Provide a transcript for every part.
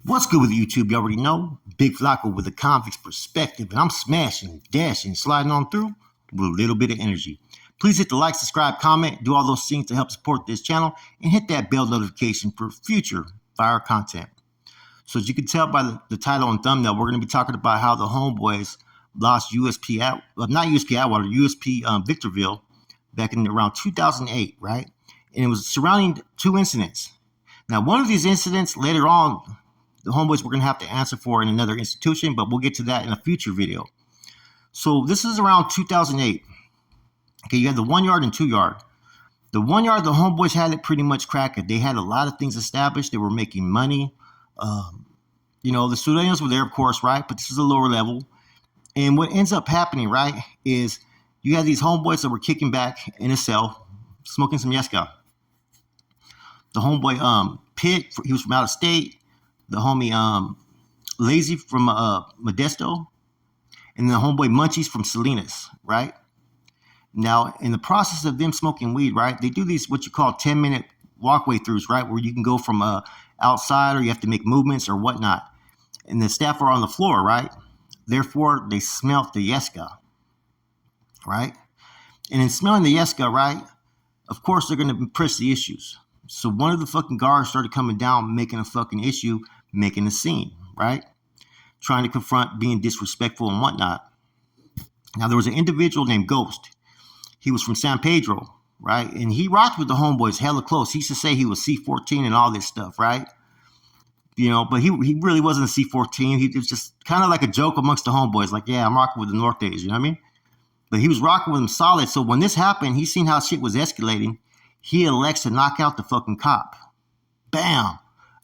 What's good with YouTube? You already know. Big Flacco with a convict's perspective, and I'm smashing, dashing, sliding on through with a little bit of energy. Please hit the like, subscribe, comment, do all those things to help support this channel, and hit that bell notification for future fire content. So as you can tell by the title and thumbnail, we're going to be talking about how the homeboys lost USP Victorville back in around 2008, right? And it was surrounding two incidents. Now, one of these incidents later on, the homeboys were going to have to answer for in another institution, but we'll get to that in a future video. So this is around 2008. Okay, you had the 1 yard and 2 yard. The 1 yard, the homeboys had it pretty much cracking. They had a lot of things established. They were making money. The Nortenos were there, of course, right? But this is a lower level. And what ends up happening, right, is you had these homeboys that were kicking back in a cell, smoking some Yeska. The homeboy Pitt, he was from out of state. The homie Lazy from Modesto, and the homeboy Munchies from Salinas, right? Now, in the process of them smoking weed, right, they do these what you call 10-minute walkway throughs, right, where you can go from outside or you have to make movements or whatnot. And the staff are on the floor, right? Therefore, they smelt the Yeska, right? And in smelling the Yeska, right, of course, they're going to press the issues. So one of the fucking guards started coming down, making a fucking issue, making a scene, right? Trying to confront being disrespectful and whatnot. Now, there was an individual named Ghost. He was from San Pedro, right? And he rocked with the homeboys hella close. He used to say he was C14 and all this stuff, right? But he really wasn't a C14. He was just kind of like a joke amongst the homeboys. Like, yeah, I'm rocking with the Nortenos, you know what I mean? But he was rocking with them solid. So when this happened, he seen how shit was escalating. He elects to knock out the fucking cop. Bam!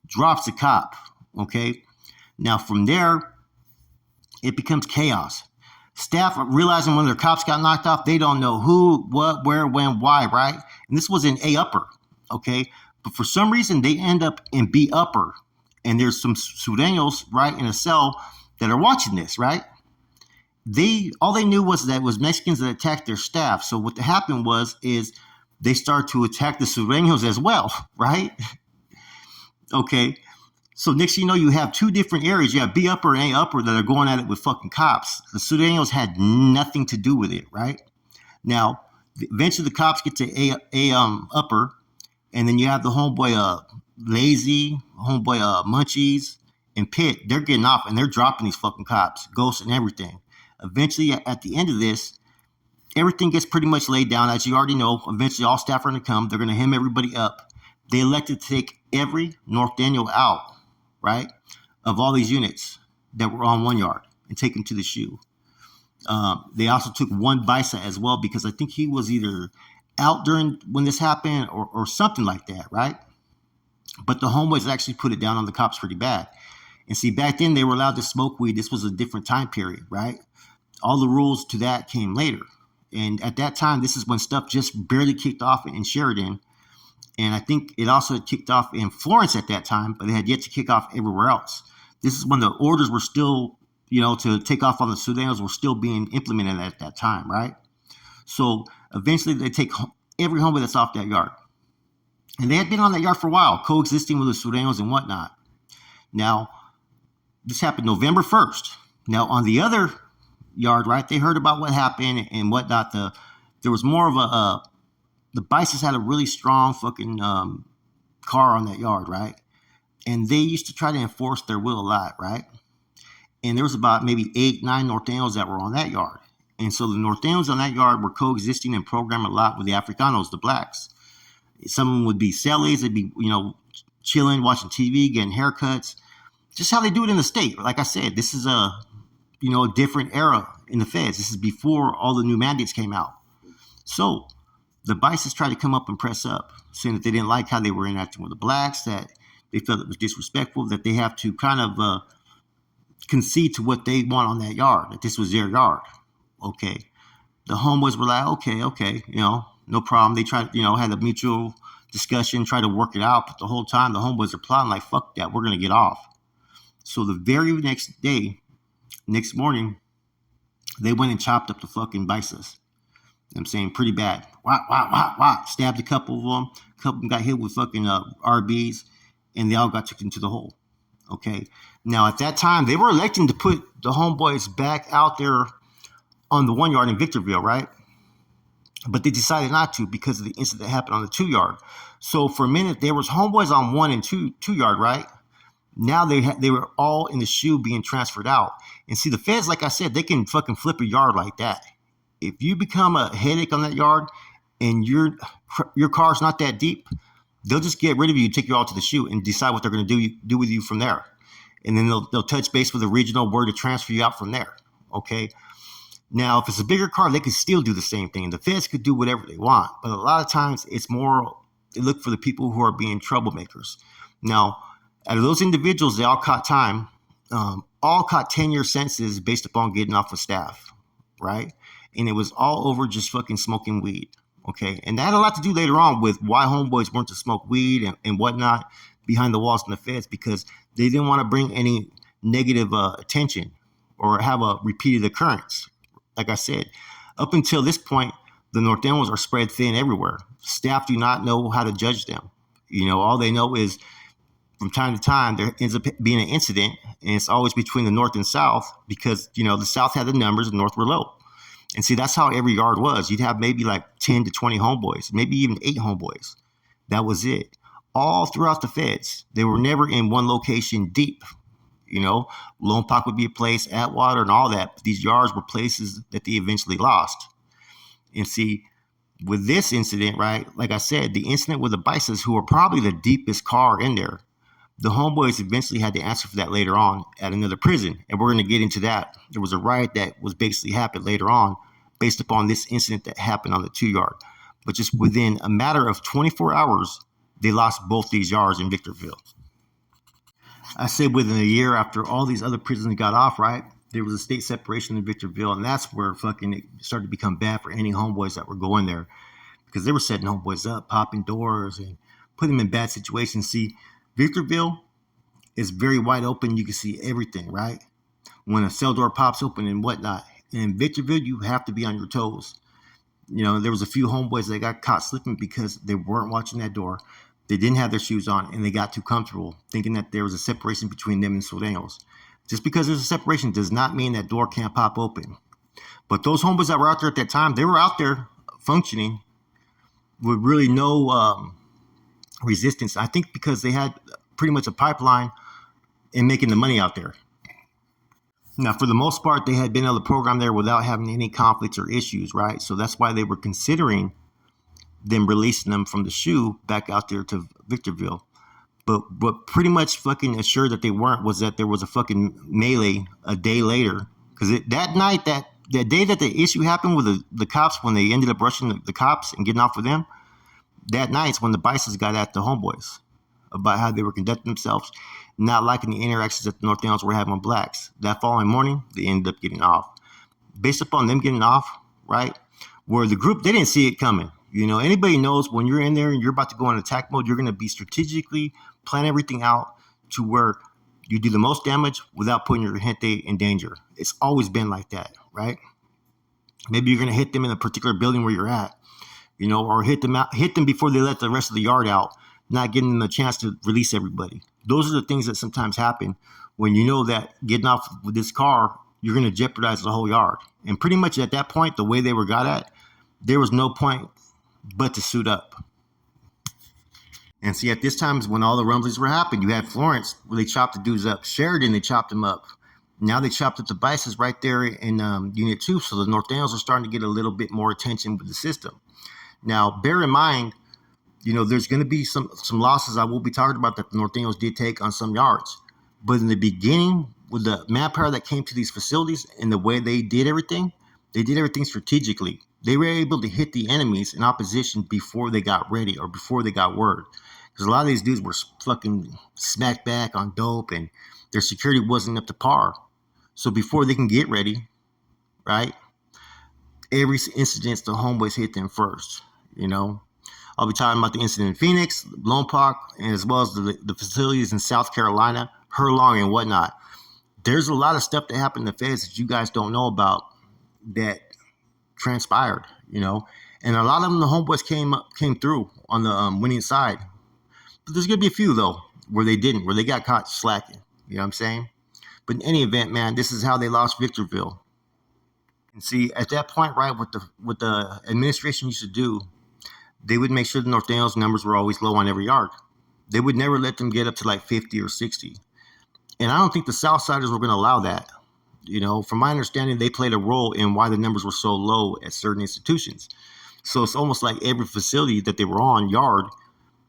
Drops the cop. Okay? Now, from there, it becomes chaos. Staff realizing when their cops got knocked off, they don't know who, what, where, when, why, right? And this was in A upper. Okay? But for some reason, they end up in B upper. And there's some Sureños, right, in a cell that are watching this, right? All they knew was that it was Mexicans that attacked their staff. So what happened is they start to attack the Sureños as well, right? Okay. So next thing you know, you have two different areas. You have B upper and A upper that are going at it with fucking cops. The Sureños had nothing to do with it, right? Now, eventually the cops get to A upper, and then you have the homeboy Lazy, homeboy Munchies, and Pitt. They're getting off, and they're dropping these fucking cops, ghosts and everything. Eventually, at the end of this, everything gets pretty much laid down. As you already know, eventually all staff are going to come. They're going to hem everybody up. They elected to take every Norteño out, right, of all these units that were on 1 yard and take them to the shoe. They also took one Bisa as well because I think he was either out during when this happened or something like that, right? But the homeboys actually put it down on the cops pretty bad. And see, back then they were allowed to smoke weed. This was a different time period, right? All the rules to that came later. And at that time, this is when stuff just barely kicked off in Sheridan. And I think it also kicked off in Florence at that time, but it had yet to kick off everywhere else. This is when the orders were still, to take off on the Sureños were still being implemented at that time, right? So eventually they take every homeboy that's off that yard. And they had been on that yard for a while, coexisting with the Sureños and whatnot. Now, this happened November 1st. Now, on the other yard, right, they heard about what happened and whatnot. There was more of the Bices had a really strong fucking car on that yard, right? And they used to try to enforce their will a lot, right? And there was about maybe 8, 9 Nortenos that were on that yard. And so the Nortenos on that yard were coexisting and programmed a lot with the Africanos, the blacks. Some of them would be cellies, they'd be, chilling, watching TV, getting haircuts. Just how they do it in the state. Like I said, this is a different era in the feds. This is before all the new mandates came out. So the Bices tried to come up and press up, saying that they didn't like how they were interacting with the blacks, that they felt it was disrespectful, that they have to kind of concede to what they want on that yard, that this was their yard. Okay. The homeboys were like, okay, no problem. They tried, had a mutual discussion, tried to work it out, but the whole time the homeboys are plotting like, fuck that, we're going to get off. So the very next morning, they went and chopped up the fucking Bices. I'm saying pretty bad. Wah. Stabbed a couple of them. A couple of them got hit with fucking RBs, and they all got took into the hole. Okay. Now at that time, they were electing to put the homeboys back out there on the 1 yard in Victorville, right? But they decided not to because of the incident that happened on the 2 yard. So for a minute, there was homeboys on 1 and 2 yard, right? Now they were all in the shoe being transferred out. And see, the feds, like I said, they can fucking flip a yard like that. If you become a headache on that yard and your car's not that deep, they'll just get rid of you, take you all to the shoe, and decide what they're going to do with you from there. And then they'll touch base with the regional where to transfer you out from there. Okay. Now, if it's a bigger car, they could still do the same thing. The feds could do whatever they want, but a lot of times it's more they look for the people who are being troublemakers. Now, out of those individuals, they all caught time. All caught 10-year sentences based upon getting off of staff, right? And it was all over just fucking smoking weed, okay? And that had a lot to do later on with why homeboys weren't to smoke weed and whatnot behind the walls in the feds, because they didn't want to bring any negative attention or have a repeated occurrence. Like I said, up until this point, the Nortenos are spread thin everywhere. Staff do not know how to judge them. All they know is from time to time there ends up being an incident, and it's always between the North and South because, the South had the numbers, the North were low. And see, that's how every yard was. You'd have maybe like 10 to 20 homeboys, maybe even 8 homeboys. That was it. All throughout the feds. They were never in one location deep. Lone Park would be a place, Atwater and all that. But these yards were places that they eventually lost. And see, with this incident, right, like I said, the incident with the Bices, who were probably the deepest car in there, the homeboys eventually had to answer for that later on at another prison. And we're going to get into that. There was a riot that was basically happened later on based upon this incident that happened on the 2 yard. But just within a matter of 24 hours, they lost both these yards in Victorville. I say within a year after all these other prisons got off, right, there was a state separation in Victorville, and that's where fucking it started to become bad for any homeboys that were going there because they were setting homeboys up, popping doors, and putting them in bad situations. See, Victorville is very wide open. You can see everything, right? When a cell door pops open and whatnot. In Victorville, you have to be on your toes. There was a few homeboys that got caught slipping because they weren't watching that door. They didn't have their shoes on, and they got too comfortable, thinking that there was a separation between them and Nortenos. Just because there's a separation does not mean that door can't pop open. But those homeboys that were out there at that time, they were out there functioning with really no resistance. I think because they had pretty much a pipeline in making the money out there. Now, for the most part, they had been able to program there without having any conflicts or issues, right? So that's why they were considering them releasing them from the shoe back out there to Victorville. But what pretty much fucking assured that they weren't was that there was a fucking melee a day later. Because that night, that day that the issue happened with the cops, when they ended up rushing the cops and getting off with them, that night's when the Bices got at the homeboys about how they were conducting themselves, not liking the interactions that the Nortenos were having with blacks. That following morning, they ended up getting off. Based upon them getting off, right, where the group, they didn't see it coming. Anybody knows when you're in there and you're about to go in attack mode, you're going to be strategically plan everything out to where you do the most damage without putting your gente in danger. It's always been like that, right? Maybe you're going to hit them in a particular building where you're at, or hit them before they let the rest of the yard out, not giving them a chance to release everybody. Those are the things that sometimes happen when you know that getting off with this car, you're going to jeopardize the whole yard. And pretty much at that point, the way they were got at, there was no point but to suit up. And see, at this time is when all the rumblings were happening. You had Florence, where they chopped the dudes up. Sheridan, they chopped them up. Now they chopped up the Bices right there in Unit 2. So the Nortenos are starting to get a little bit more attention with the system. Now, bear in mind, there's going to be some losses I will be talking about that the Nortenos did take on some yards. But in the beginning, with the manpower that came to these facilities and the way they did everything strategically. They were able to hit the enemies in opposition before they got ready or before they got word. Because a lot of these dudes were fucking smacked back on dope and their security wasn't up to par. So before they can get ready, right, every incident, the homeboys hit them first, I'll be talking about the incident in Phoenix, Lone Park, and as well as the facilities in South Carolina, Hurlong and whatnot. There's a lot of stuff that happened in the feds that you guys don't know about that transpired, and a lot of them, the homeboys came through on the winning side. But there's gonna be a few though where they didn't, where they got caught slacking, You know what I'm saying? But in any event, man, this is how they lost Victorville. And see, at that point, right, what the administration used to do, they would make sure the Nortenos numbers were always low on every yard. They would never let them get up to like 50 or 60. And I don't think the Southsiders were going to allow that. You know, from my understanding, they played a role in why the numbers were so low at certain institutions. So it's almost like every facility that they were on, yard,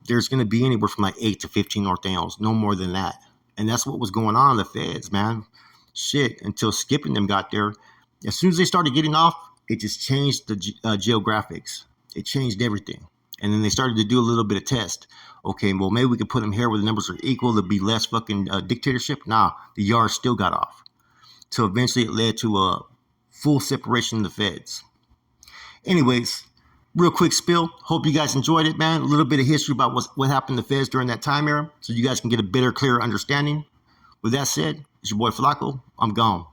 there's going to be anywhere from like 8 to 15 Nortenos, no more than that. And that's what was going on in the feds, man. Shit, until Skip and them got there. As soon as they started getting off, it just changed the geographics. It changed everything. And then they started to do a little bit of test. Okay, well, maybe we could put them here where the numbers are equal. There'll be less fucking dictatorship. Nah, the yard still got off. So eventually it led to a full separation of the feds. Anyways, real quick spill. Hope you guys enjoyed it, man. A little bit of history about what happened to the feds during that time era, so you guys can get a better, clearer understanding. With that said, it's your boy Flacco. I'm gone.